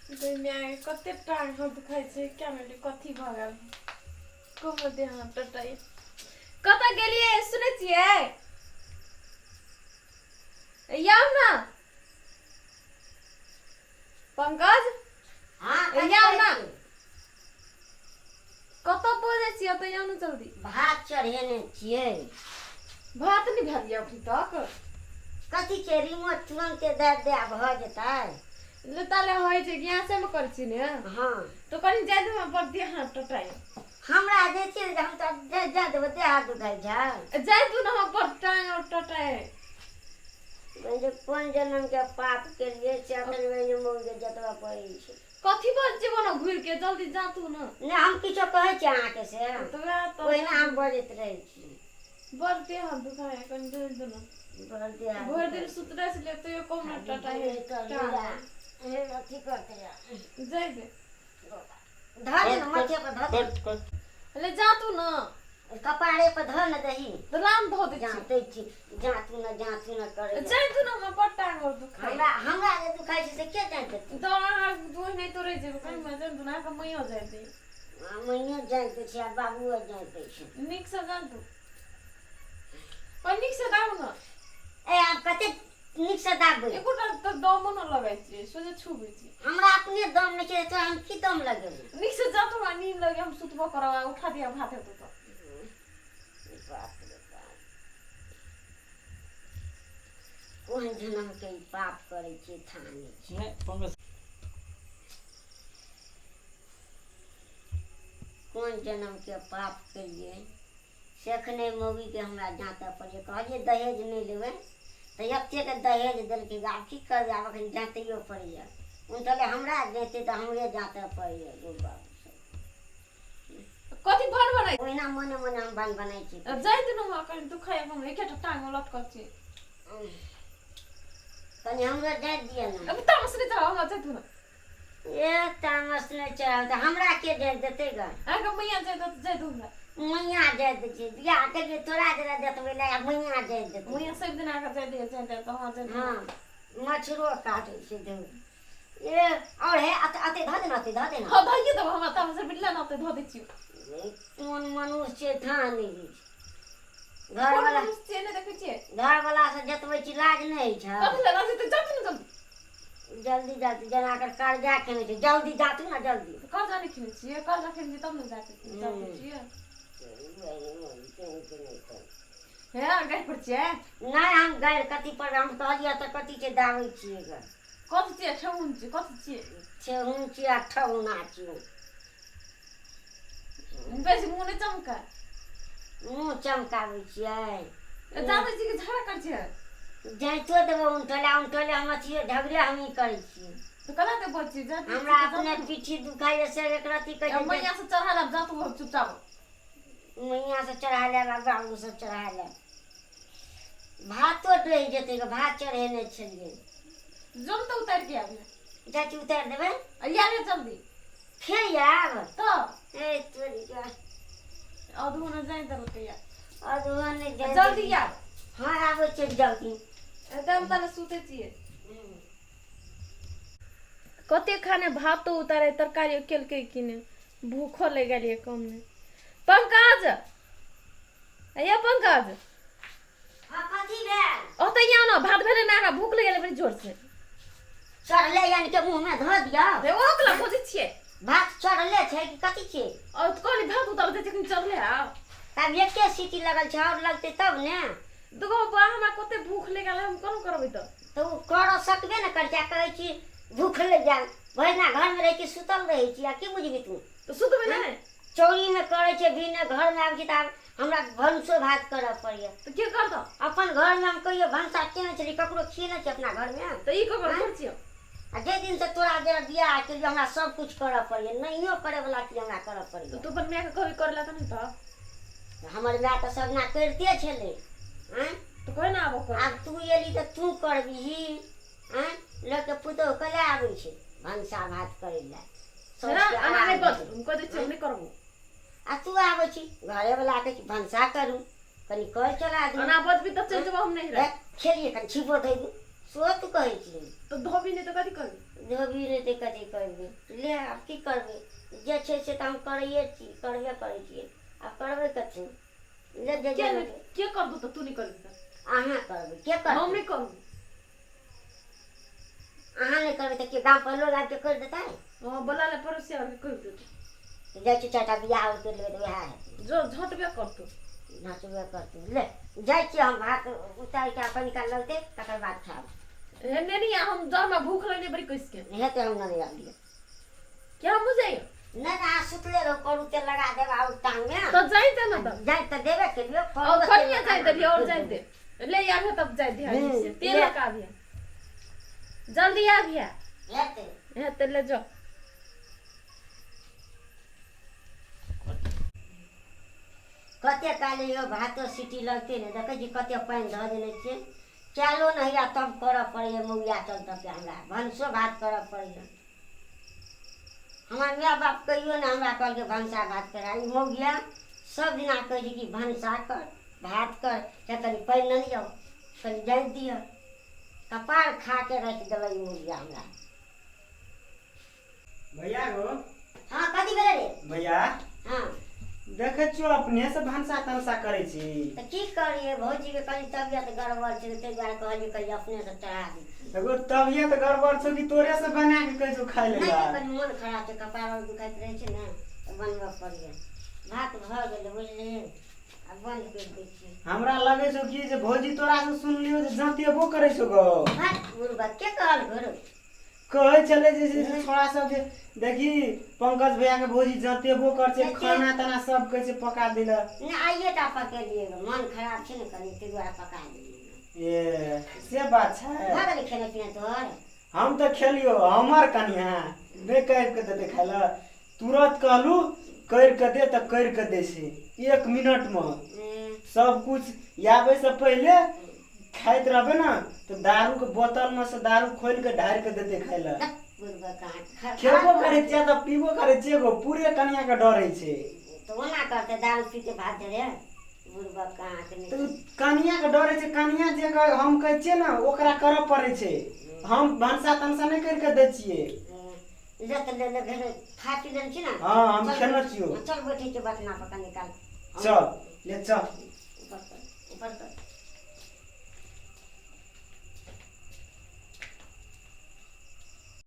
मैं कते टांग हाथ दुखाई छै क्या मेरे कथी भगल को दे हाथ टटाई कता गेलिए सुनै छियै याव ना पंकज हाँ याव ना कत बोले छियै त याव ना जल्दी भात चढ़ेने छियै भात नहीं भेलिए अभी तक कथी छै रिमोट तुरंते दे भ जेतै ले ताले होय छै गैसे में कर छी ने हाँ तो कनी जाय दे पर दे हाथ टटाई हमरा जे छै हम त जा देब दे हाथ दुखाइ छै जाय तू ना पर टांग और टटाई जे कोन जन्म के पाप के लिए से अखन में मौगे जतवा पड़ै छै कथी बज जेबो ना घुर के जल्दी जा तू ना ने हम किछो कहै छी अहाँ के से तो वह तो ओहिना हम बजैत रहै छी बरते हाथ दुखाए कनी दे दे ना बजते आ भर दिन सुतरे से लेते हो कौन टटाई हे अथी करते जाय दे धर न मथे पर धर ले जा तू ना कपारे पर धर न दही तो राम धो दे जाते छी जातू न करे जाय तू ना हम पट्टा और दुखाए हमरा जे दुखाइ छै से के जानते तो आ दो नहीं तो रह जेबो कहीं मैं जान ना का मइयो जाय दे मैया जानते छी आ बाबू जानते छी निक से जान तू पर निक से दाऊ ना ए आप कते नीक से दाबे एकोटा तो दम न लगाई छी सोजे छुबे छी हमरा अपने दम नहीं छै तो हम की दम लगेबै निक से जा तो नींद लगे हम सुतबो करवा उठा दिया भाते तो बाप रे बाप कोन जन्म के पाप करे छी थाने छी कोन जन्म के पाप केलिए सेखने मौगी के हमरा जाते पड़े कहलिए दहेज नहीं लेबै तो एते के दहेज देलकै आब की करबै आब अखन जातैयो पड़ैया उनटले हमरा देते तो हमरे जाते पड़ैया दू बाबू कथी भर बनाई ओहिना मने मने हम बन बनाई छी जाय दे ना कहीं दुखाए हम एकेटा टांग लटकल छी कनी हमरा दे दिए ना अब तामस नहीं चढ़ाओ ना जाय तू ना एक तामस नहीं चढ़ाओ तो हमरा के दे देते ग आगे मैया जाय दू ना मैया दे दे छी बियाह के लिए तोरा जरा देतबै ले मैया दे दे मैया सब दिन आके जाय दे तो हां जाय हां मछरो काटे छै दे ए और है अते ध देना हां भाई दब हम तामस बिल्ला ना तो धो दे छी कोन मनुष्य थानी घर वाला से ने देखे छी घर वाला से जतबै छी लाज नहीं छै कथी लगा से तो जात ना जल्दी जल्दी जना कर कर्जा केने छै जल्दी जातू ना जल्दी कर्जा नहीं खेने छी कर्जा खेने तब ना जाते छी हे गाय पर छे नहीं हम गैर कथी पर हम कहलिए त कथी के दाबै छियै ग कथी छे ठहुन छे कथी छे छे हम छियै ठहुना छियै बेसी मुंह नहीं चमका मुंह चमकाबै छियै जाने छी के झगड़ा कर छे जाइतो देबो उनटले हम अथिए झगड़े हम ही करै छियै तो कला के बच्ची जा हमरा अपने पीठी दुखाइए से एक रति कह मैया से चढ़ा ला जा तू चुपचाप मैया से चढ़ा ले बाबू से चढ़ा ले भातो रह जेतै ग भात चढ़ेने छलिए जम तो उतार के आबे चाची उतार देबै या रे जल्दी फेर आब तो ए तोरी का अधू न जाय त रुपया अधुआ ने जल्दी आ हां आबै छै जल्दी एकदम ताले सुते छिए कते खाने भात तो उतारे तरकारी केल के किने भूखो ले गेलिए कम ने पंकज या पंकज हां कथी भेल ओ त या ना भात भेले ना भूख ले गेले बड़ी जोर से चढ़ले यानी के मुंह में धो दिया रे ओ कला खोजे छिए भात चढ़ले छै कि कथी छै और कोनी भात उतार दे चिकन चढ़ले आ तब एके सीटी लगल छै और लगते तब ने दुगो बा हमरा कते भूख ले गेले हम कोन करबै तो कर सकबे न कर जा कहै छी भूख ले जा भैना घर में रह के सुतल रहै छी आ की बुझबी तू तो सुतबे ना चौरी में करे छै बिना घर में आब किताब हमरा भनसो भात करऽ पड़िए तो के कर दो अपन घर में हम कहियो भनसा केने छली ककरो खिएने छै अपना घर में तो ई ककर कर छियो आ जे दिन से तोरा जे बियाह के लिए हमरा सब कुछ करऽ पड़िए नहियो करे वाला चीज हमरा करऽ पड़िए तो अपन माय के कभी करला त नहीं तो हमर माय त सब ना करते छले हैं तो कोई ना आबो कर आब तू एली त तू करबी हैं लोग के पुतो कला आबै छै भनसा भात करे ला ना अना नहीं बस उनको दे चल नहीं करबो आ तू आबै छी घरे वाला के भनसा करू कनी कर चला दू अना बस भी तो चल जब हम नहीं रह खेलिए कन छिपो दे दू सो तू कहै छी तो धोबी नहीं तो कथी करबी? धोबी रे ते कथी करबे ले आब की करबे जे छै से तऽ हम करैये छी करबे करै छियै आब करबै कथी ले जे के जे के कर दू तो तू नहीं करबी त? अहाँ करबै के करबै हम नहीं करूँ। अहाँ नहीं करबै तऽ के गाँव पर लोग आबि के कर देतै हाँ बोला ले पड़ोसिया के कर दे। जाइ छी चारिटा बियाह उतर लेबै तऽ वएह हेतै जो झटबे कर तू। नाचबे करतै ले जाइ छी हम भात उतारि के अपन निकाल लगतै तकर बाद खाएब हे नहीं हम जर में भूख लगने बड़ी कइस के। हेतै हम नहीं आबिए क्या बुझे? नहीं अहाँ सुतले रहो करू तेल लगा देब आउ टांग में तो जाई दे ना तब। जाए तो देबे के लियो और खड़िया जाई दे और जाई दे। ले यार तब जाई दे से तेल ले। लगा दिया। जल्दी आ गया। हेतै हे ते ले जाओ। कते काले यो भातो सीटी लगते ने देखै छी कते पानि धऽ देने छियै चालो नहीं आ तब करऽ पड़ैए मौगिया चलते पे हमरा भनसो भात करऽ पड़ैए हमार माय बाप कहियो ने हमरा कहलकै भनसा भात करा ई मौगिया सब दिना कहै छै कि भनसा कर भात कर या कनि पानि नहि लियौ कनि जाइत दिअ कपार खा के राखि देबै ई मौगिया हमरा भैया गो हाँ कथी भेलै रे भैया हाँ देखे छियो अपने से भनसा तनसा करे छी तऽ की करियै भौजीके कनि तबियत गड़बड़ छै ताहि दुआरे कहलियै कहीं अपने से चढ़ा दै छी एगो तबियत गड़बड़ छौ कि तोरे से बना के कैसो खाइ नहीं लेला कनि मन खराब छै कपार और दुखाइत रहै छै ने तऽ बनबऽ पड़ैए भात भऽ गेलै बुझलियै आ बंद करि दै छियै हमरा लगे छौ कि जे भौजी तोरा से सुनलियो जे जातेबो करे छौ गो भात मुर्गा के कहल घरो कहै चले जे छोड़ा सब जे देखी पंकज भैया के भौजी जातेबो कर छै खाना तना सब कहै छै पका देला नहीं आइए टा पकेलिए मन खराब छै ने कनि ताहि दुआरे पका देलियै ए से बात छै भऽ गेलै खेनाइ पिनाइ तोहर हम तो खेलियो हमर कनिया नहीं कह के दे खाय ला तुरंत कहलू कर के दे त कर के दे से 1 मिनट में सब कुछ आवे से पहले खाइत रहबे ना तो दारू के बोतल में से दारू खोल के ढार के देते खाय ला मुर्गा कहाँ खेबो करे छै त पीबो करे छै गो पूरे कनिया के डरे छै तो ओना करते दारू पी के भात दे रे मुर्गा कहाँ के तो नहीं कनिया के डरे छै कनिया जे हम कहै छियै ना ओकरा करऽ पड़े छै हम भनसा तनसा नहीं कर के दे छियै ले तो ले घर खा पी लेन छी ना हाँ हम चल खेने बैठ- छियो चल बैठे के बतना पका निकाल चल ले चल ऊपर कर